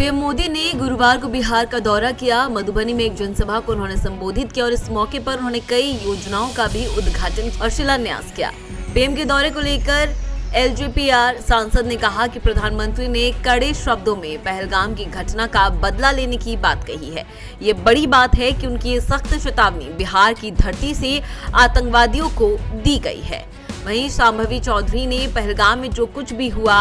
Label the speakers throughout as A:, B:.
A: PM Modi ने गुरुवार को बिहार का दौरा किया। मधुबनी में एक जनसभा को उन्होंने संबोधित किया और इस मौके पर उन्होंने कई योजनाओं का भी उद्घाटन और शिलान्यास किया। पीएम के दौरे को लेकर एलजेपीआर सांसद ने कहा कि प्रधानमंत्री ने कड़े शब्दों में पहलगाम की घटना का बदला लेने की बात कही है। ये बड़ी बात है कि उनकी ये सख्त चेतावनी बिहार की धरती से आतंकवादियों को दी गई है। वहीं शांभवी चौधरी ने पहलगाम में जो कुछ भी हुआ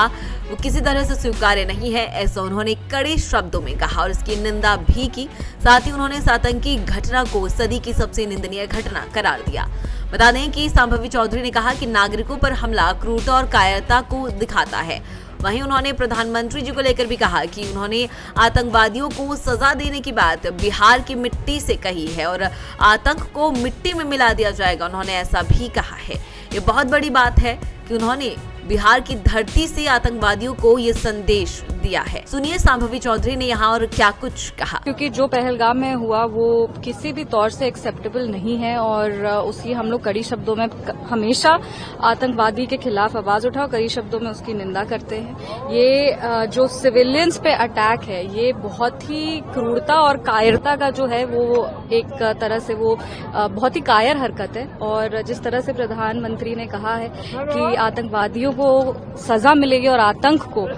A: वो किसी तरह से स्वीकार्य नहीं है, ऐसा उन्होंने कड़े शब्दों में कहा और इसकी निंदा भी की। साथ ही उन्होंने इस आतंकी घटना को सदी की सबसे निंदनीय घटना करार दिया। बता दें कि शांभवी चौधरी ने कहा कि नागरिकों पर हमला क्रूरता और कायरता को दिखाता है। वहीं उन्होंने प्रधानमंत्री जी को लेकर भी कहा कि उन्होंने आतंकवादियों को सजा देने की बात बिहार की मिट्टी से कही है और आतंक को मिट्टी में मिला दिया जाएगा। उन्होंने ऐसा भी कहा है। ये बहुत बड़ी बात है कि उन्होंने बिहार की धरती से आतंकवादियों को ये संदेश दिया है। सुनिए शांभवी चौधरी ने यहाँ और क्या कुछ कहा।
B: क्योंकि जो पहलगाम में हुआ वो किसी भी तौर से एक्सेप्टेबल नहीं है और उसकी हम लोग कड़ी शब्दों में हमेशा आतंकवादी के खिलाफ आवाज उठाओ, कड़ी शब्दों में उसकी निंदा करते हैं। ये जो सिविलियंस पे अटैक है ये बहुत ही क्रूरता और कायरता का जो है वो एक तरह से वो बहुत ही कायर हरकत है। और जिस तरह से प्रधानमंत्री ने कहा है कि आतंकवादियों को सजा मिलेगी और आतंक को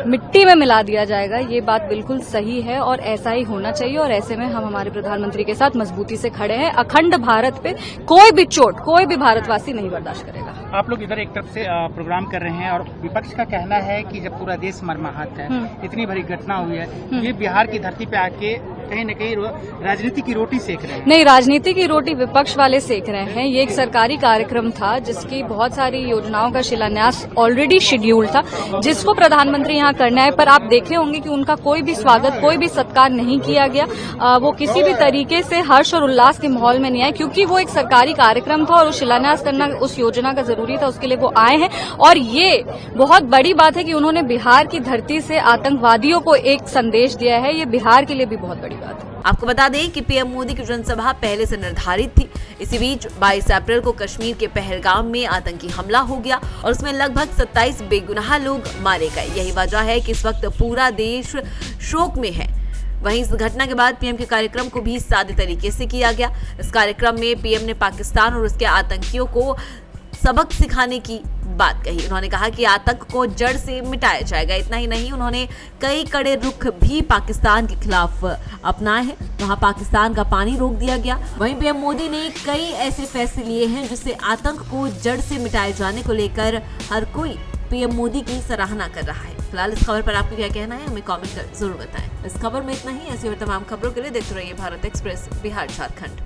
B: मिट्टी में मिला दिया जाएगा, ये बात बिल्कुल सही है और ऐसा ही होना चाहिए। और ऐसे में हम हमारे प्रधानमंत्री के साथ मजबूती से खड़े हैं। अखंड भारत पे कोई भी चोट कोई भी भारतवासी नहीं बर्दाश्त करेगा।
C: आप लोग इधर एक तरफ से प्रोग्राम कर रहे हैं और विपक्ष का कहना है कि जब पूरा देश मर्माहत है, इतनी बड़ी घटना हुई है, ये बिहार की धरती पे आके कहीं न कहीं राजनीति की रोटी सेक रहे हैं।
B: नहीं, राजनीति की रोटी विपक्ष वाले सेक रहे हैं। ये एक सरकारी कार्यक्रम था जिसकी बहुत सारी योजनाओं का शिलान्यास ऑलरेडी शेड्यूल था, जिसको प्रधानमंत्री यहाँ करना है। पर आप देखे होंगे कि उनका कोई भी स्वागत कोई भी सत्कार नहीं किया गया। वो किसी भी तरीके से हर्ष और उल्लास के माहौल में नहीं आए, क्योंकि वो एक सरकारी कार्यक्रम था और उस शिलान्यास करना उस योजना का जरूरी था, उसके लिए वो आए हैं। और ये बहुत बड़ी बात है कि उन्होंने बिहार की धरती से आतंकवादियों को एक संदेश दिया है। ये बिहार के लिए भी बहुत बड़ी बात है।
A: आपको बता दें कि पीएम मोदी की जनसभा पहले से निर्धारित थी। इसी बीच 22 अप्रैल को कश्मीर के पहलगाम में आतंकी हमला हो गया और उसमें लगभग 27 बेगुनाह लोग मारे गए। यही वजह है कि इस वक्त पूरा देश शोक में है। वहीं इस घटना के बाद पीएम के कार्यक्रम को भी सादे तरीके से किया गया। इस कार्यक्रम में पीएम ने पाकिस्तान और उसके आतंकियों को सबक सिखाने की बात कही। उन्होंने कहा कि आतंक को जड़ से मिटाया जाएगा। इतना ही नहीं, उन्होंने कई कड़े रुख भी पाकिस्तान के खिलाफ अपनाए हैं। वहां पाकिस्तान का पानी रोक दिया गया। वहीं पीएम मोदी ने कई ऐसे फैसले लिए हैं जिससे आतंक को जड़ से मिटाए जाने को लेकर हर कोई पीएम मोदी की सराहना कर रहा है। फिलहाल इस खबर पर आपको क्या कहना है, हमें कमेंट कर जरूर बताएं। इस खबर में इतना ही। ऐसी और तमाम खबरों के लिए देखते रहिए भारत एक्सप्रेस बिहार झारखंड।